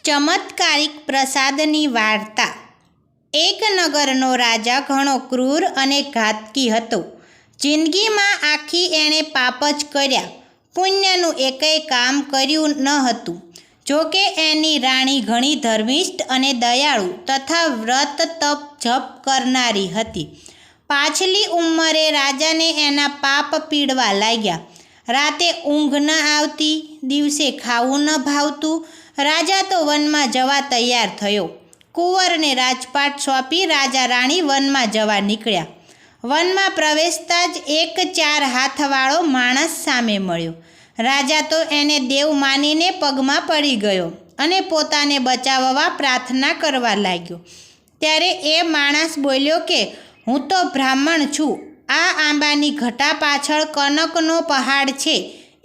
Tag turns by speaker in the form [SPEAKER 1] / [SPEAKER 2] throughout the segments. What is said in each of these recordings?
[SPEAKER 1] ચમત્કારિક પ્રસાદની વાર્તા। એક નગરનો રાજા ઘણો ક્રૂર અને ઘાતકી હતો। જિંદગીમાં આખી એણે પાપ જ કર્યા, પુણ્યનું એકેય કામ કર્યું ન હતું। જોકે એની રાણી ઘણી ધર્મિષ્ઠ અને દયાળુ તથા વ્રત તપ જપ કરનારી હતી। પાછલી ઉંમરે રાજાને એના પાપ પીડવા લાગ્યા। રાતે ઊંઘ ન આવતી, દિવસે ખાવું ન ભાવતું। રાજા તો વનમાં જવા તૈયાર થયો। કુંવરને રાજપાટ સોંપી રાજા રાણી વનમાં જવા નીકળ્યા। વનમાં પ્રવેશતા જ એક 4 હાથવાળો માણસ સામે મળ્યો। રાજા તો એને દેવ માનીને પગમાં પડી ગયો અને પોતાને બચાવવા પ્રાર્થના કરવા લાગ્યો। ત્યારે એ માણસ બોલ્યો કે હું તો બ્રાહ્મણ છું। આ આંબાની ઘટા પાછળ કનકનો પહાડ છે।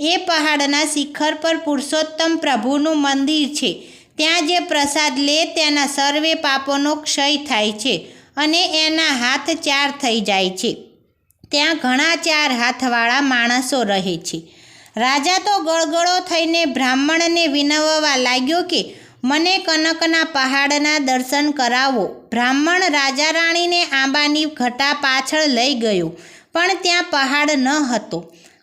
[SPEAKER 1] એ પહાડના શિખર પર પુરુષોત્તમ પ્રભુનું મંદિર છે। ત્યાં જે પ્રસાદ લે તેના સર્વે પાપોનો ક્ષય થાય છે અને એના હાથ 4 થઈ જાય છે। ત્યાં ઘણા 4 હાથવાળા માણસો રહે છે। રાજા તો ગળગળો થઈને બ્રાહ્મણને વિનવવા લાગ્યો કે મને કનકના પહાડના દર્શન કરાવો। બ્રાહ્મણ રાજા રાણીને આંબાની ઘટા પાછળ લઈ ગયો, પણ ત્યાં પહાડ ન હતો।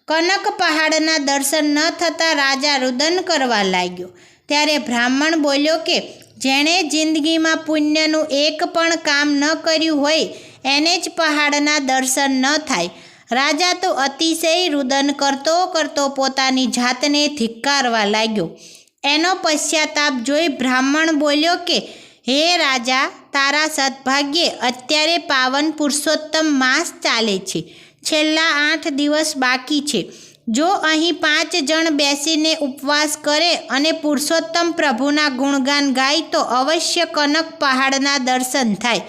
[SPEAKER 1] કનક પહાડના દર્શન ન થતાં રાજા રુદન કરવા લાગ્યો। ત્યારે બ્રાહ્મણ બોલ્યો કે જેણે જિંદગીમાં પુણ્યનું એક પણ કામ ન કર્યું હોય એને જ પહાડના દર્શન ન થાય। રાજા તો અતિશય રુદન કરતો કરતો પોતાની જાતને ધિક્કારવા લાગ્યો। એનો પશ્ચાતાપ જોઈ બ્રાહ્મણ બોલ્યો કે હે રાજા, તારા સદભાગ્યે અત્યારે પાવન પુરુષોત્તમ માસ ચાલે છે। છેલ્લા 8 દિવસ બાકી છે। જો અહીં 5 જણ બેસીને ઉપવાસ કરે અને પુરુષોત્તમ પ્રભુના ગુણગાન ગાય તો અવશ્ય કનક પહાડના દર્શન થાય।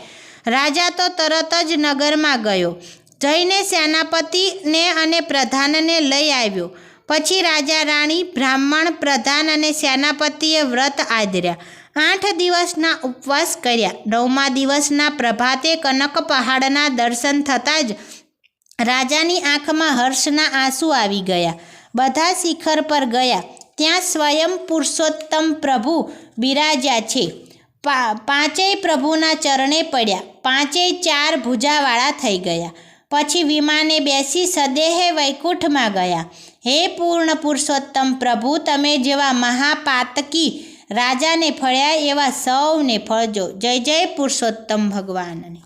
[SPEAKER 1] રાજા તો તરત જ નગરમાં ગયો, જઈને સેનાપતિને અને પ્રધાનને લઈ આવ્યો। પછી રાજા રાણી, બ્રાહ્મણ, પ્રધાન અને સેનાપતિએ વ્રત આદર્યા। 8 દિવસના ઉપવાસ કર્યા। 9મા દિવસના પ્રભાતે કનક પહાડના દર્શન થતાં જ રાજાની આંખમાં હર્ષના આંસુ આવી ગયા। બધા શિખર પર ગયા, ત્યાં સ્વયં પુરુષોત્તમ પ્રભુ બિરાજ્યા છે। પાંચેય પ્રભુના ચરણે પડ્યા। પાંચેય 4 ભુજાવાળા થઈ ગયા। પછી વિમાને બેસી સદેહે વૈકુંઠમાં ગયા। હે પૂર્ણ પુરુષોત્તમ પ્રભુ, તમે જેવા મહાપાતકી રાજાને ફળ્યા એવા સૌને ફળજો। જય જય પુરુષોત્તમ ભગવાનની।